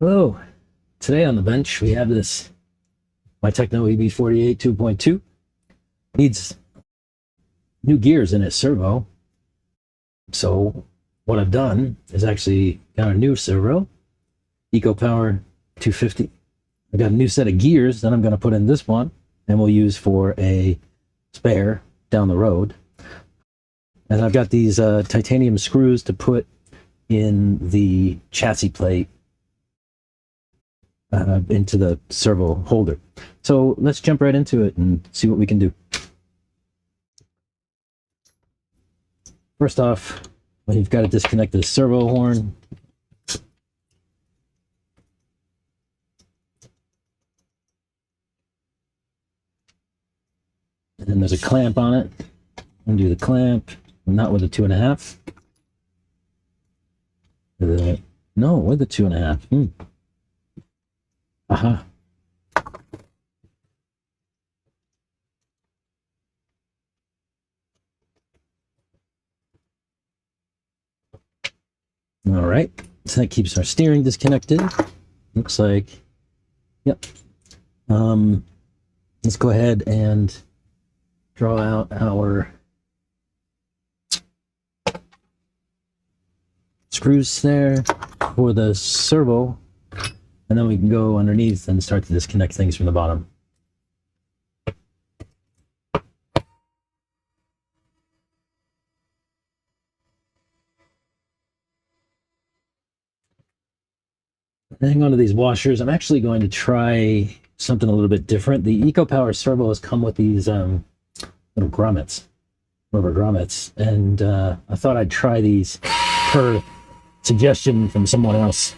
Hello. Today on the bench we have this my Techno EB48 2.2. Needs new gears in its servo. So what I've done is actually got a new servo, EcoPower 250. I've got a new set of gears that I'm going to put in this one and we'll use for a spare down the road. And I've got these titanium screws to put in the chassis plate into the servo holder. So let's jump right into it and see what we can do. First off, you've got to disconnect the servo horn. And then there's a clamp on it. Undo the clamp, not with a 2.5. No, with a 2.5. Aha. All right, so that keeps our steering disconnected. Looks like, yep. Let's go ahead and draw out our screws there for the servo, and then we can go underneath and start to disconnect things from the bottom. Hang on to these washers. I'm actually going to try something a little bit different. The EcoPower servos come with these little grommets, rubber grommets, and I thought I'd try these per suggestion from someone else.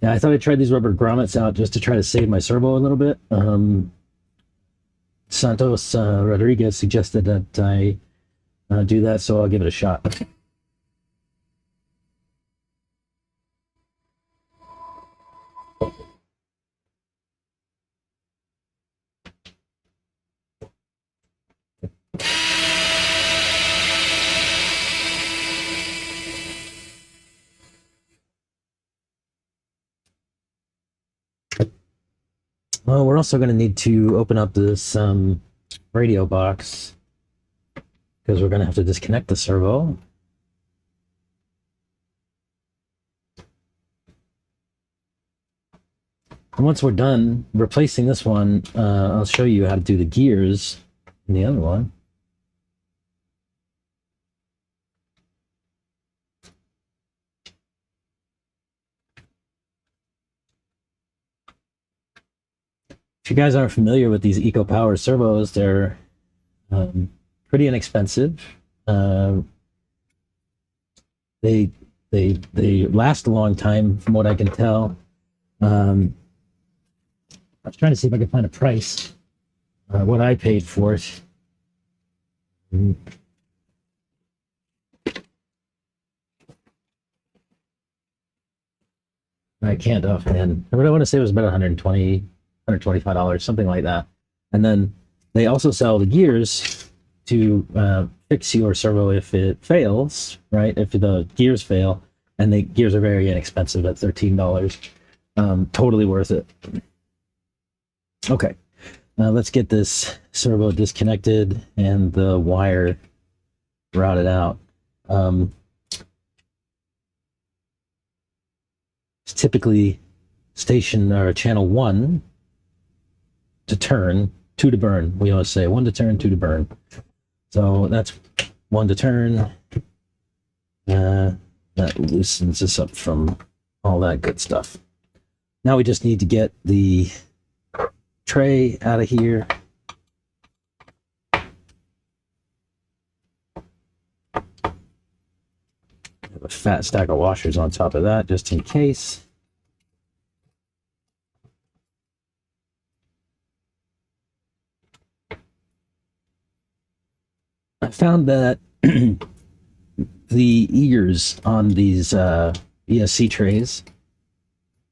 Yeah, I thought I'd try these rubber grommets out just to try to save my servo a little bit. Santos Rodriguez suggested that I do that, so I'll give it a shot. Well, we're also going to need to open up this radio box because we're going to have to disconnect the servo. And once we're done replacing this one, I'll show you how to do the gears in the other one. If you guys aren't familiar with these EcoPower servos, they're pretty inexpensive. They last a long time, from what I can tell. I was trying to see if I could find a price, what I paid for it. I can't offhand. What I want to say was about $125, something like that. And then they also sell the gears to fix your servo if it fails, right? If the gears fail, and the gears are very inexpensive at $13. Totally worth it. Okay, let's get this servo disconnected and the wire routed out. It's typically station or channel 1 to turn, 2 to burn. We always say 1 to turn, 2 to burn. So that's 1 to turn. That loosens us up from all that good stuff. Now we just need to get the tray out of here. I have a fat stack of washers on top of that just in case. I found that the ears on these ESC trays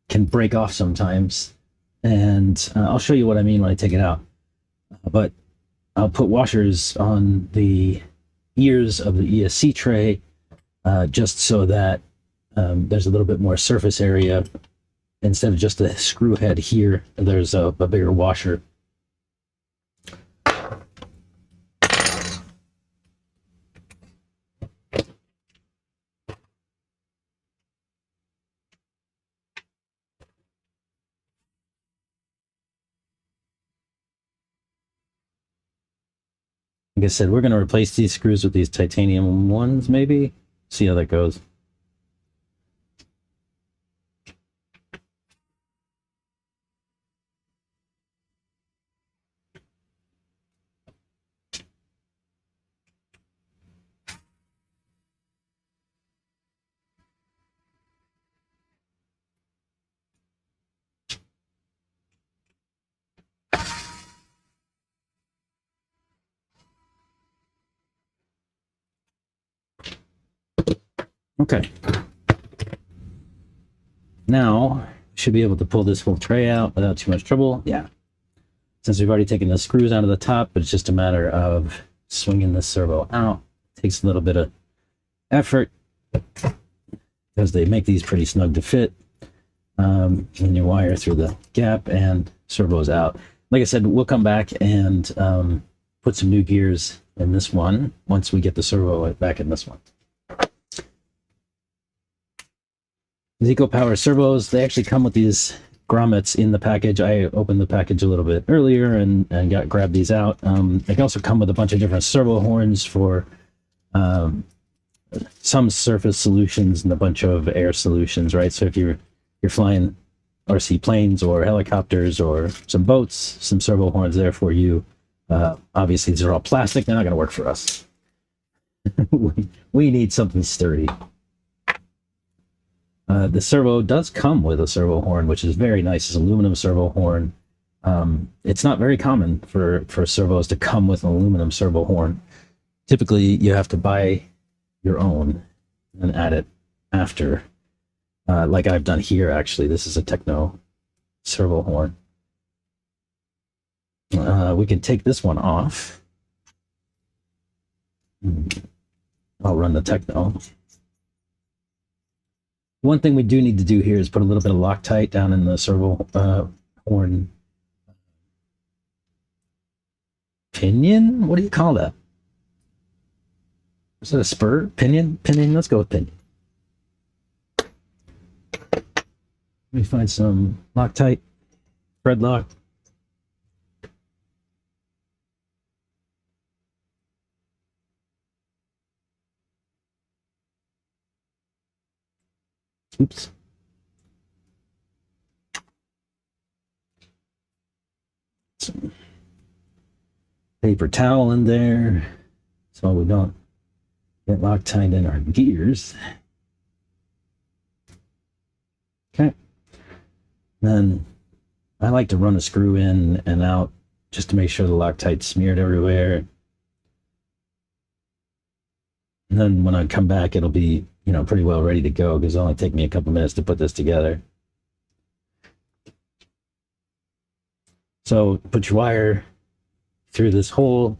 can break off sometimes, and I'll show you what I mean when I take it out. But I'll put washers on the ears of the ESC tray, just so that there's a little bit more surface area. Instead of just a screw head here, there's a bigger washer. Like I said, we're going to replace these screws with these titanium ones, maybe. See how that goes. Okay. Now, should be able to pull this whole tray out without too much trouble. Yeah. Since we've already taken the screws out of the top, it's just a matter of swinging the servo out. It takes a little bit of effort because they make these pretty snug to fit. And you wire through the gap and servo's out. Like I said, we'll come back and put some new gears in this one once we get the servo back in this one. These EcoPower servos, they actually come with these grommets in the package. I opened the package a little bit earlier and grabbed these out. They can also come with a bunch of different servo horns for some surface solutions and a bunch of air solutions, right? So if you're flying RC planes or helicopters or some boats, some servo horns there for you. Obviously, these are all plastic. They're not going to work for us. we need something sturdy. The servo does come with a servo horn, which is very nice. It's an aluminum servo horn. It's not very common for servos to come with an aluminum servo horn. Typically, you have to buy your own and add it after. Like I've done here, actually. This is a Techno servo horn. We can take this one off. I'll run the Techno. One thing we do need to do here is put a little bit of Loctite down in the servo horn pinion? What do you call that? Is it a spur? Pinion? Pinion? Let's go with pinion. Let me find some Loctite, thread lock. Oops. Some paper towel in there so we don't get Loctite in our gears. Okay. Then I like to run a screw in and out just to make sure the Loctite's smeared everywhere. And then when I come back, it'll be, you know, pretty well ready to go because it'll only take me a couple minutes to put this together. So put your wire through this hole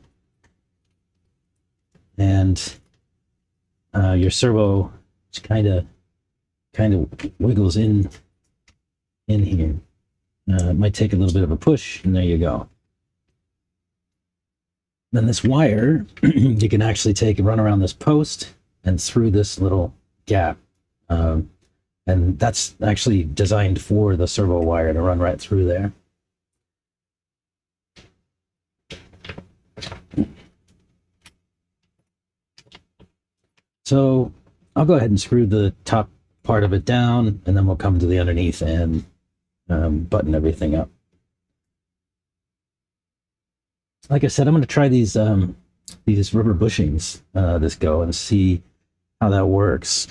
and your servo just kind of wiggles in here. It might take a little bit of a push, and there you go. Then this wire, you can actually take and run around this post and through this little gap. And that's actually designed for the servo wire to run right through there. So I'll go ahead and screw the top part of it down, and then we'll come to the underneath and button everything up. Like I said, I'm going to try these rubber bushings this go and see how that works.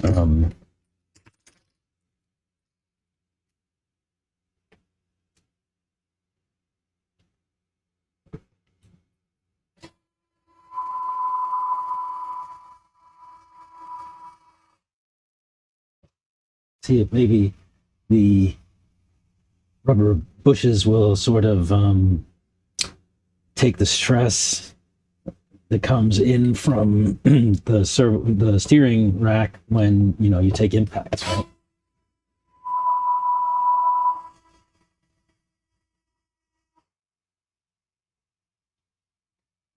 See if maybe the rubber bushes will sort of take the stress that comes in from the steering rack when you take impacts, right?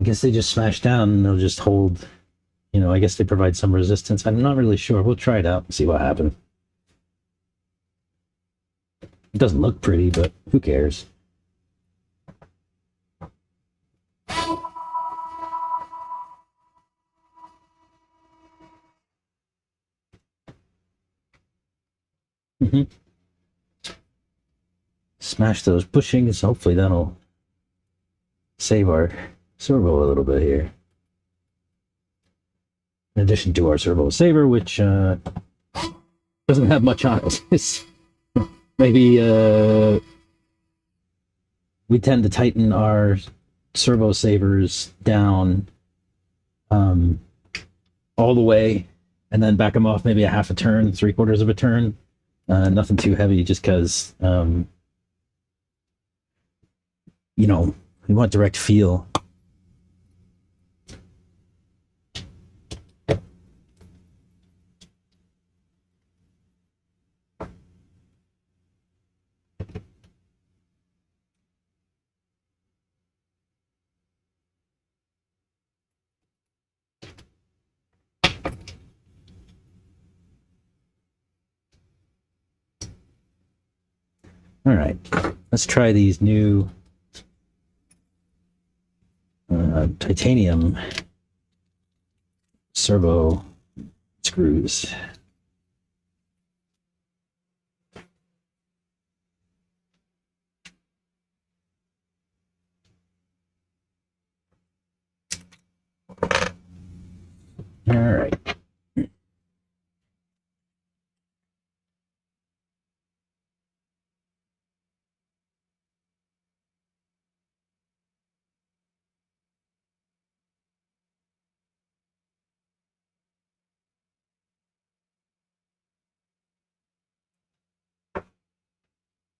I guess they just smash down and they'll just hold. I guess they provide some resistance. I'm not really sure. We'll try it out and see what happens. It doesn't look pretty, but who cares? Smash those bushings. Hopefully that'll save our servo a little bit here. In addition to our servo saver, which doesn't have much on it. Maybe we tend to tighten our servo savers down all the way and then back them off maybe a half a turn, 3/4 of a turn. Nothing too heavy, just because we want direct feel. All right, let's try these new titanium servo screws. All right.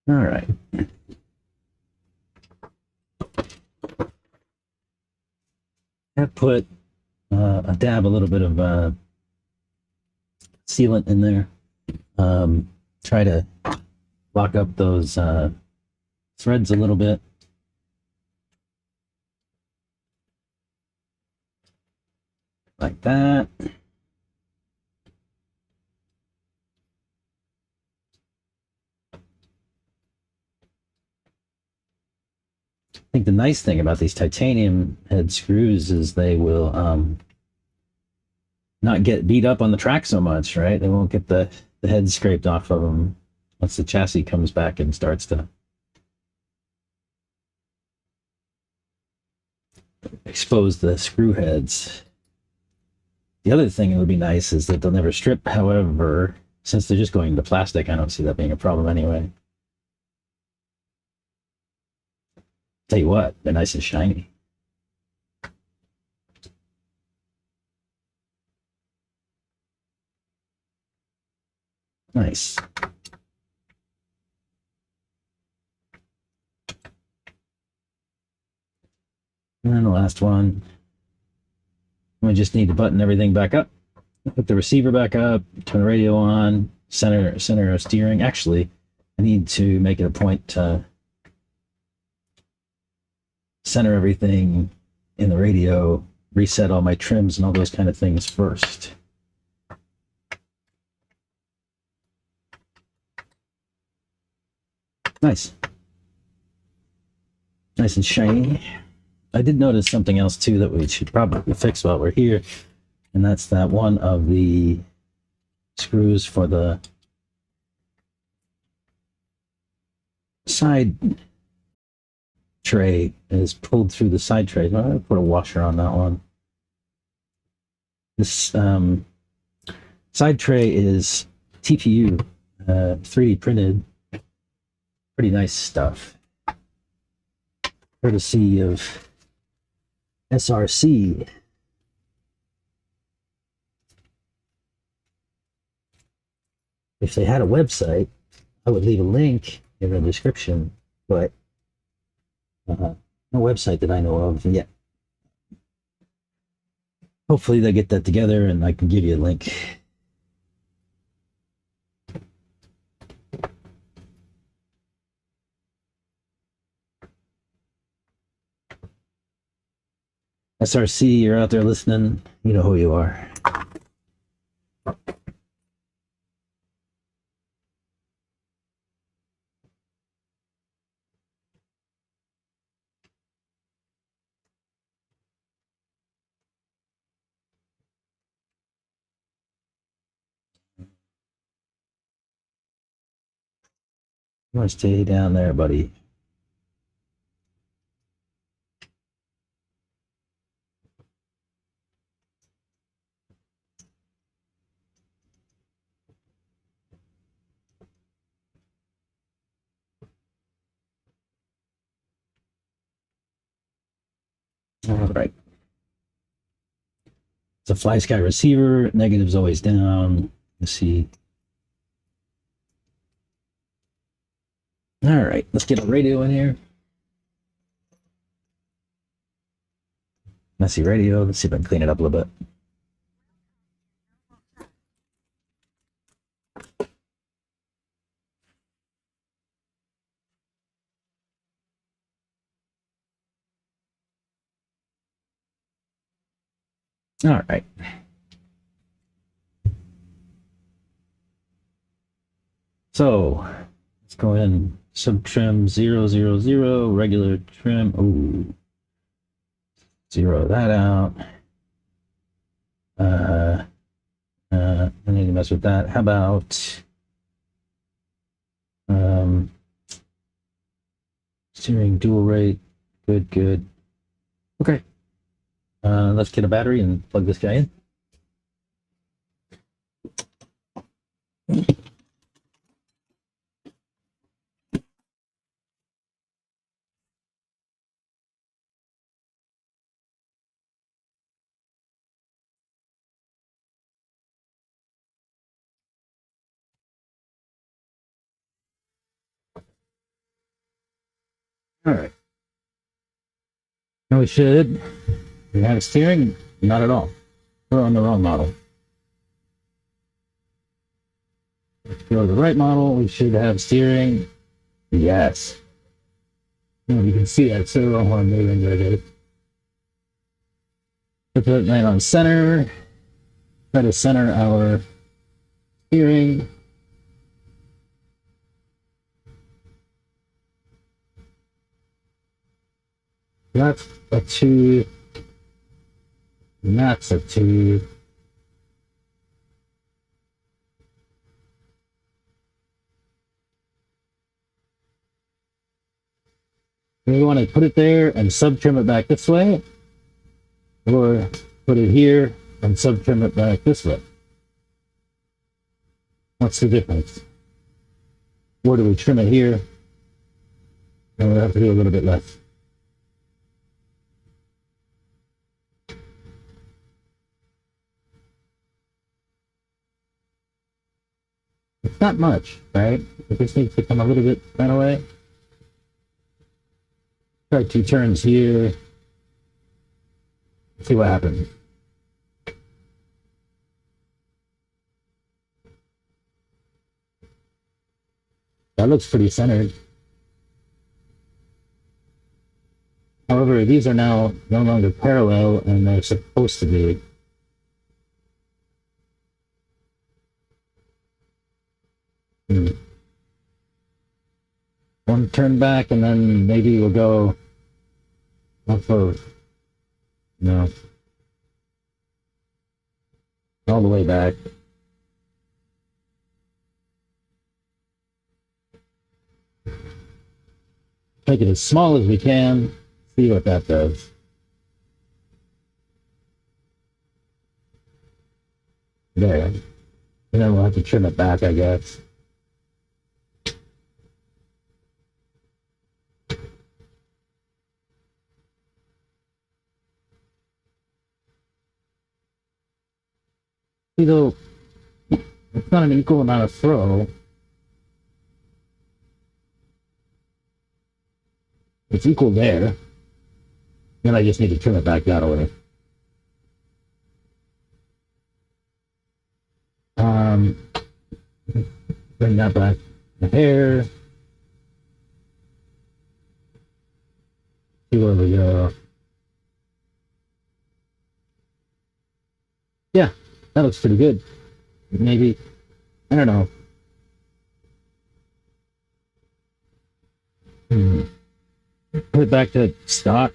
All right. I put a little bit of sealant in there. Try to lock up those threads a little bit. Like that. I think the nice thing about these titanium head screws is they will not get beat up on the track so much, right? They won't get the head scraped off of them once the chassis comes back and starts to expose the screw heads. The other thing that would be nice is that they'll never strip. However, since they're just going into plastic, I don't see that being a problem anyway. Tell you what, they're nice and shiny. Nice. And then the last one, we just need to button everything back up, put the receiver back up, turn the radio on, center of steering. Actually, I need to make it a point to center everything in the radio, reset all my trims and all those kind of things first. Nice. Nice and shiny. I did notice something else too that we should probably fix while we're here, and that's that one of the screws for the side tray is pulled through the side tray. I'm going to put a washer on that one. This side tray is TPU, 3D printed. Pretty nice stuff. Courtesy of SRC. If they had a website, I would leave a link in the description, but no website that I know of yet. hopefully they get that together and I can give you a link. SRC, you're out there listening. You know who you are. You want to stay down there, buddy. All right. It's a fly sky receiver. Negative's always down. Let's see. All right, let's get a radio in here. Messy radio. Let's see if I can clean it up a little bit. All right. So let's go in. Sub trim 000, regular trim. Ooh. Zero that out. I need to mess with that. How about steering dual rate? Good. Okay. Let's get a battery and plug this guy in. All right. Now we should. We have steering? Not at all. We're on the wrong model. Let's go to the right model. We should have steering. Yes. You can see that servo horn moving right there. Put that right on center. Try to center our steering. That's a 2. That's a 2. We want to put it there and sub trim it back this way, or put it here and sub trim it back this way. What's the difference? Or do we trim it here? And we'll have to do a little bit less. It's not much, right? It just needs to come a little bit that way. Try 2 turns here. See what happens. That looks pretty centered. However, these are now no longer parallel, and they're supposed to be. One turn back, and then maybe we'll go off both. No. All the way back. Make it as small as we can. See what that does. There. And then we'll have to trim it back, I guess. See, though, it's not an equal amount of throw. It's equal there. Then I just need to trim it back that way. Bring that back. The hair. See where we go. Yeah, that looks pretty good. Maybe, I don't know. Put it back to stock.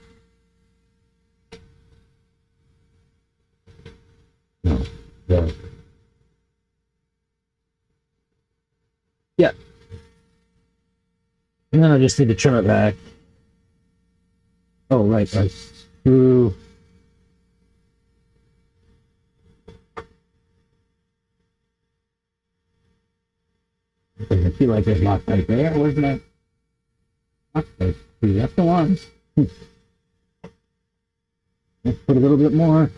No. Yeah. Yeah. And then I just need to trim it back. Oh, right. Screw. I feel like there's Loctite there. Where's my Loctite? That's the one. Let's put a little bit more.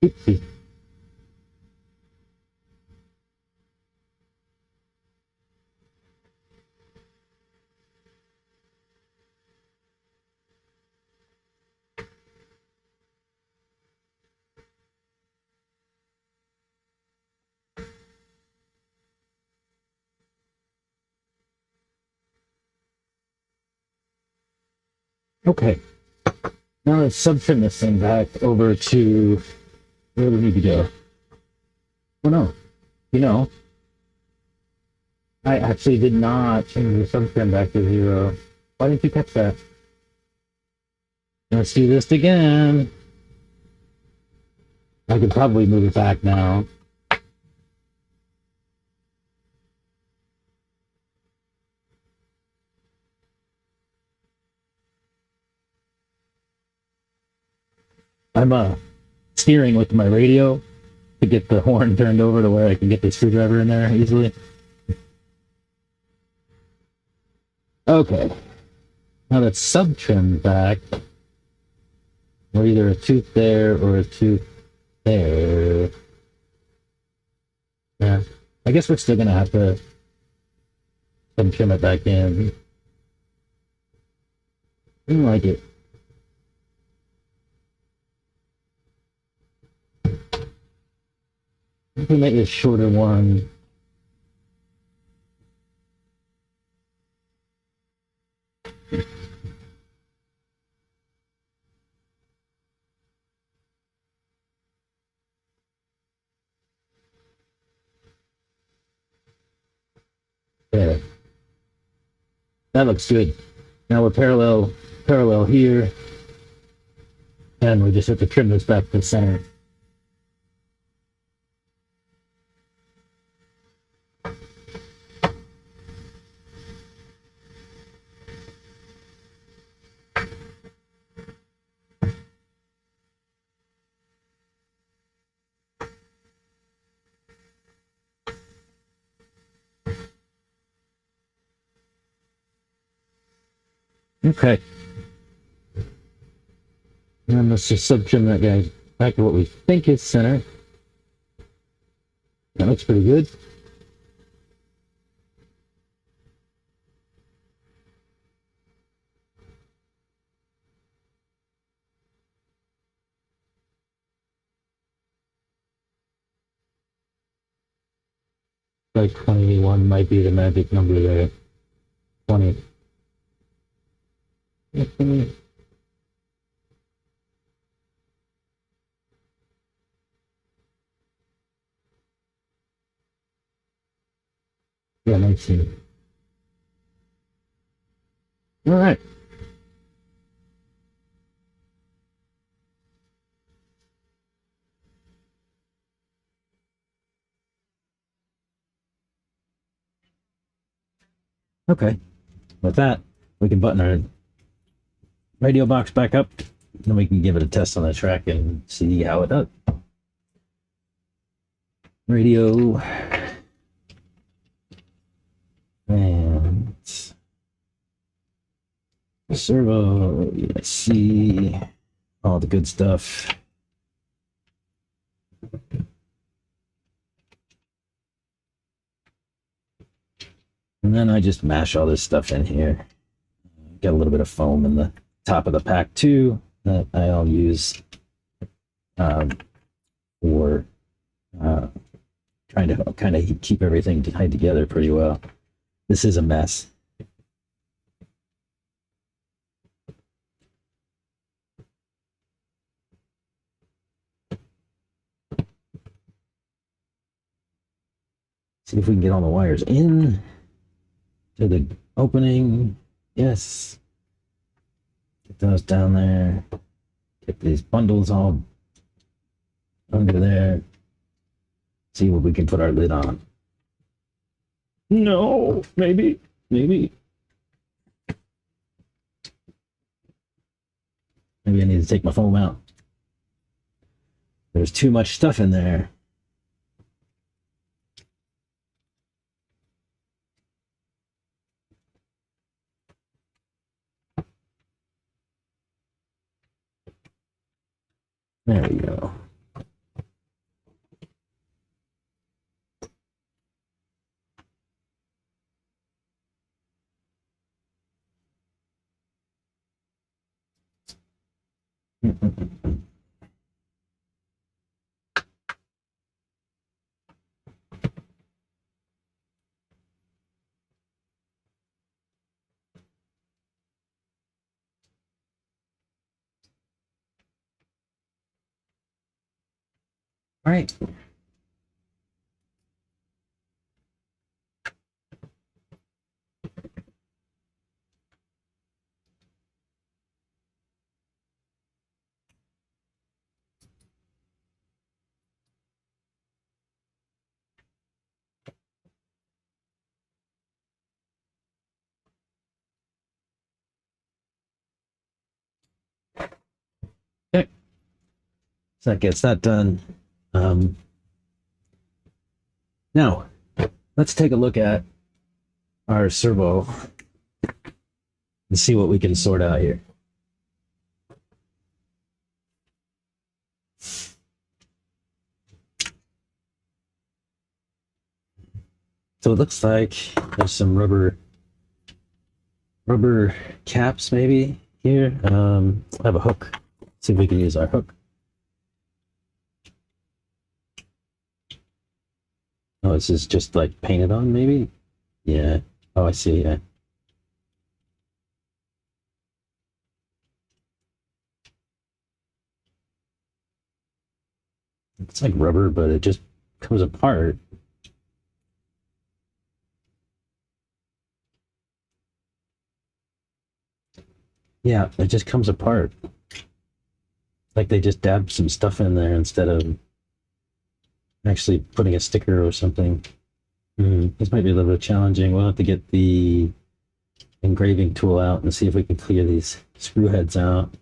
Oopsie. Okay. Now let's sub-trim this thing back over to where we need to go. Oh no. You know, I actually did not change the sub-trim back to 0. Why didn't you catch that? Let's do this again. I could probably move it back now. I'm steering with my radio to get the horn turned over to where I can get the screwdriver in there easily. Okay. Now that's sub-trimmed back. We're either a tooth there or a tooth there. Yeah. I guess we're still going to have to sub-trim it back in. I don't like it. We can make this shorter one. There. That looks good. Now we're parallel here. And we just have to trim this back to the center. Okay. And then let's just sub-trim that guy back to what we think is center. That looks pretty good. Like 21 might be the magic number there. 20. Yeah, 19. All right. Okay. With that, we can button our radio box back up. Then we can give it a test on the track and see how it does. Radio. And servo, let's see all the good stuff. And then I just mash all this stuff in here. Got a little bit of foam in the top of the pack too that I'll use for trying to kind of keep everything tied together pretty well. This is a mess. See if we can get all the wires in to the opening. Yes. Get those down there. Get these bundles all under there. See what we can put our lid on. No, maybe. Maybe I need to take my foam out. There's too much stuff in there. There we go. All right. Okay. So that gets that done. Now, let's take a look at our servo and see what we can sort out here. So it looks like there's some rubber caps maybe here. I have a hook. See if we can use our hook. Oh, this is just like painted on maybe? Yeah. Oh, I see, yeah. It's like rubber, but it just comes apart. Yeah, it just comes apart. Like they just dabbed some stuff in there instead of actually putting a sticker or something. This might be a little bit challenging. We'll have to get the engraving tool out and see if we can clear these screw heads out.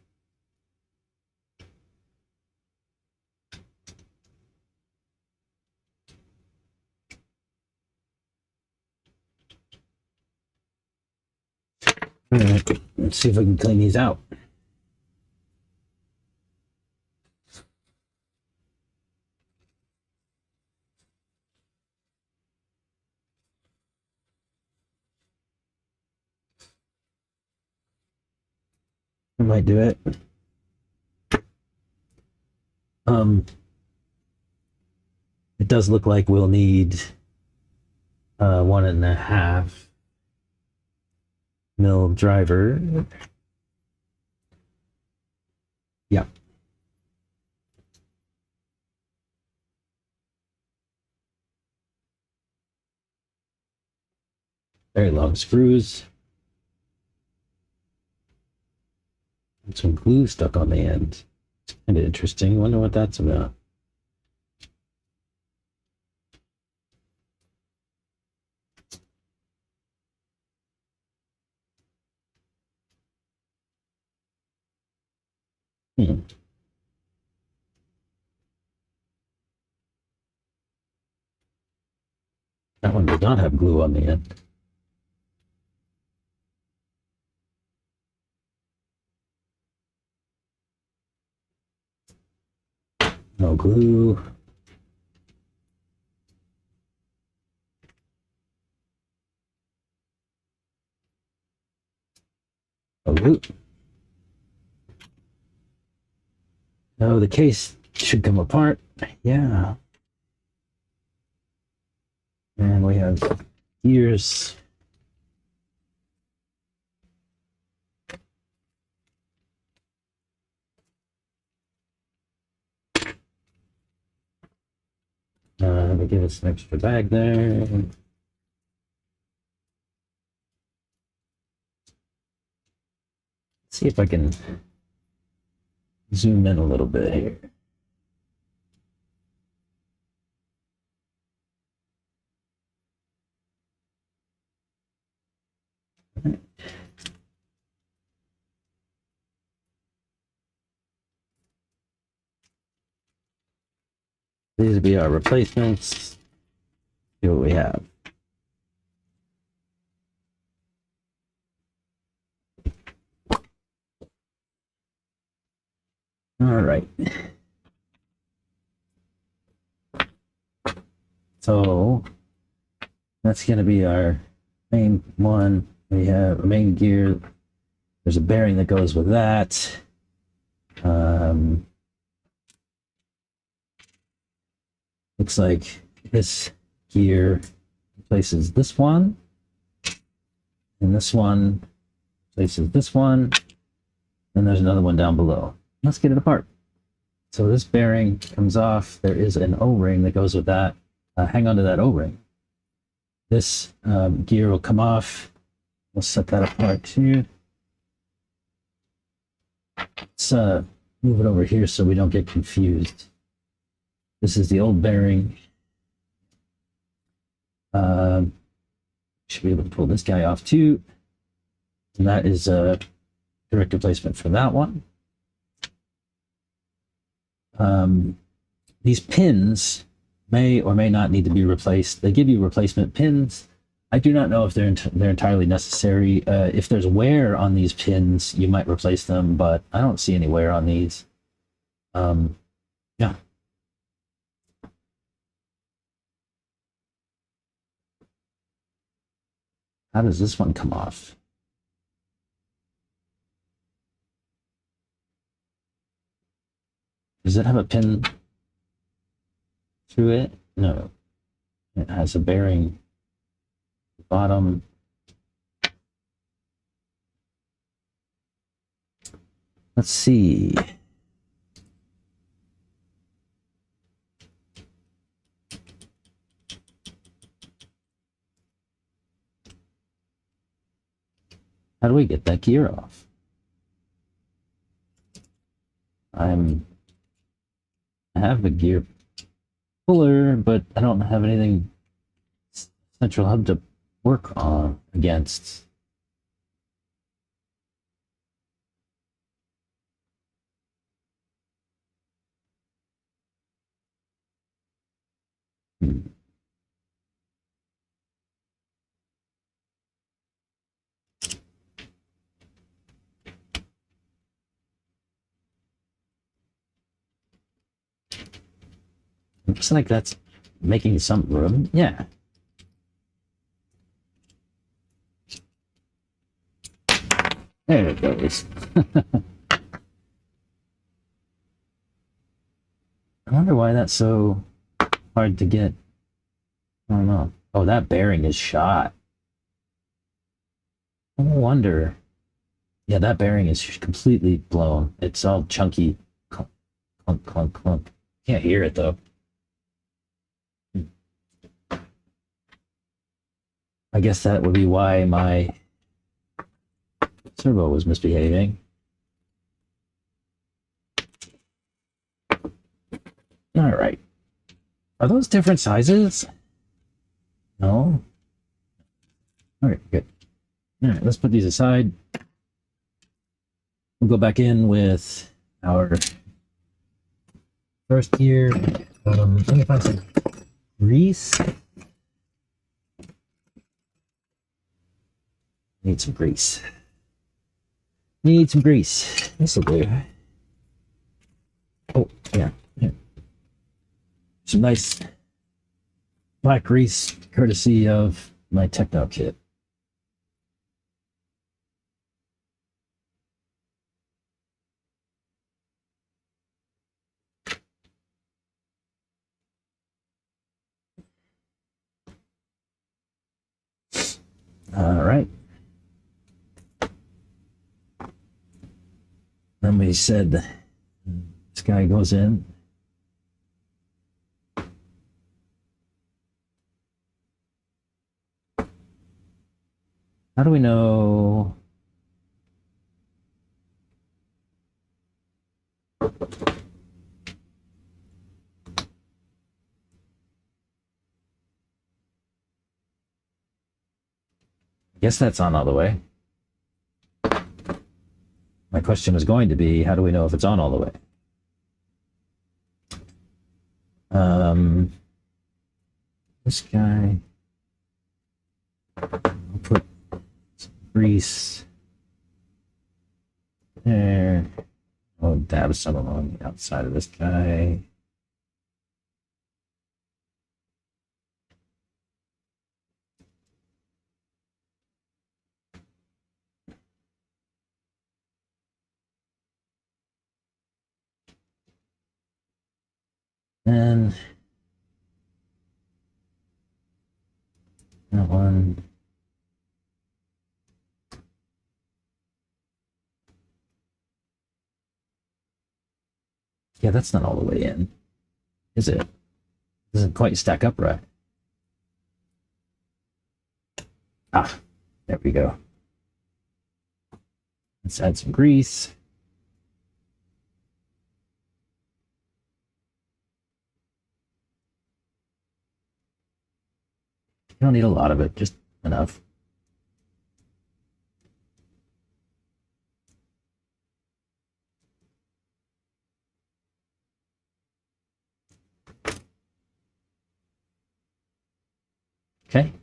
All right, let's see if we can clean these out. I might do it. It does look like we'll need 1.5 mil driver. Yeah. Very long screws. And some glue stuck on the end. It's kind of interesting. Wonder what that's about. That one did not have glue on the end. No glue. Ooh. Oh, the case should come apart. Yeah. And we have gears. Let me give us an extra bag there. Let's see if I can zoom in a little bit here. These will be our replacements. See what we have. All right. So that's going to be our main one. We have a main gear. There's a bearing that goes with that. Looks like this gear replaces this one, and this one replaces this one, and there's another one down below. Let's get it apart. So this bearing comes off. There is an O-ring that goes with that. Hang on to that O-ring. This gear will come off. We'll set that apart too. Let's move it over here so we don't get confused. This is the old bearing. Should be able to pull this guy off too. And that is a direct replacement for that one. These pins may or may not need to be replaced. They give you replacement pins. I do not know if they're entirely necessary. If there's wear on these pins, you might replace them, but I don't see any wear on these. Yeah. How does this one come off? Does it have a pin through it? No. It has a bearing at the bottom. Let's see. How do we get that gear off? I have a gear puller, but I don't have anything central hub to work on against. Looks like that's making some room. Yeah. There it goes. I wonder why that's so hard to get. I don't know. Oh, that bearing is shot. No wonder. Yeah, that bearing is completely blown. It's all chunky. Clunk, clunk, clunk, clunk. Can't hear it though. I guess that would be why my servo was misbehaving. All right. Are those different sizes? No. All right, good. All right, let's put these aside. We'll go back in with our first gear. Let me find some grease. Need some grease. Need some grease. This'll do. Oh, yeah. Here. Some nice black grease, courtesy of my Techno kit. All right. Then we said this guy goes in. How do we know? I guess that's on all the way. My question was going to be, how do we know if it's on all the way? This guy, I'll put some grease there. I'll dab some along the outside of this guy. And that one. Yeah, that's not all the way in, is it? Doesn't quite stack up right. Ah, there we go. Let's add some grease. You don't need a lot of it, just enough. Okay.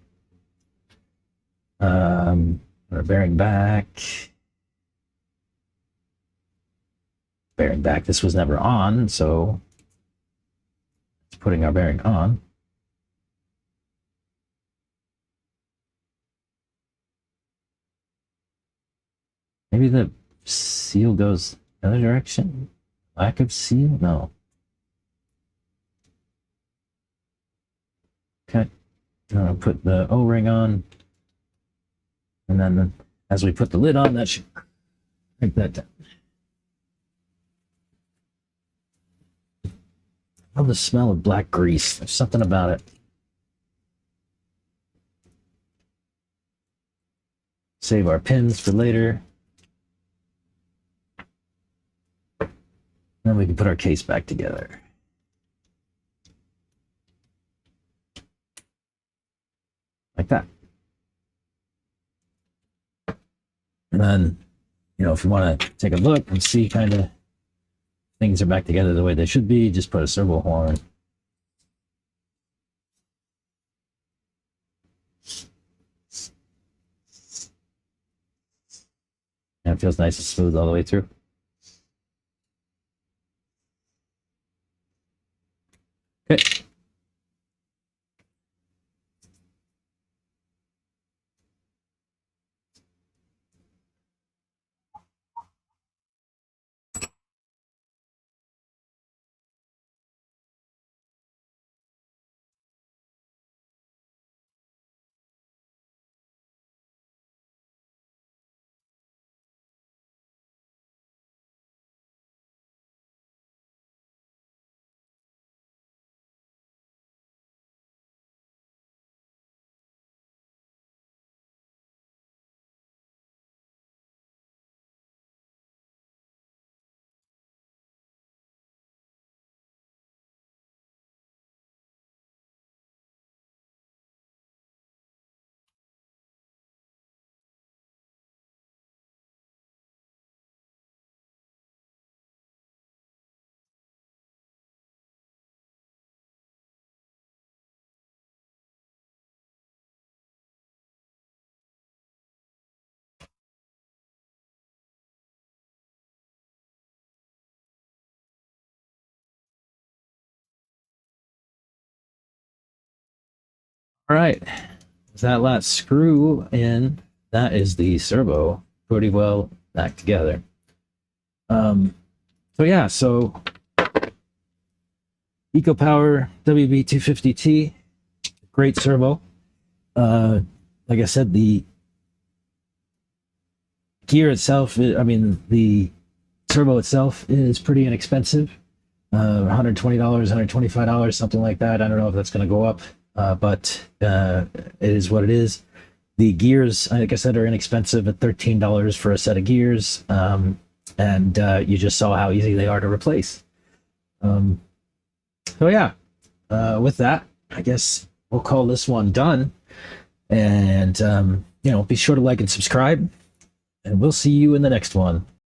Our bearing back. Bearing back, this was never on, so it's putting our bearing on. Maybe the seal goes the other direction? Lack of seal? No. Okay. I'll put the O-ring on. And then as we put the lid on, that should break that down. I love the smell of black grease. There's something about it. Save our pins for later. Then we can put our case back together. Like that. And then, you know, if you want to take a look and see kind of things are back together the way they should be, just put a servo horn. And it feels nice and smooth all the way through. Okay. All right. That last screw in, that is the servo, pretty well back together. So yeah, so EcoPower WP250T, great servo. Like I said, the gear itself, I mean, the servo itself is pretty inexpensive. $120, $125, something like that. I don't know if that's going to go up, but it is what it is. The gears, like I said, are inexpensive at $13 for a set of gears. And you just saw how easy they are to replace. So yeah, with that, I guess we'll call this one done. And, be sure to like and subscribe, and we'll see you in the next one.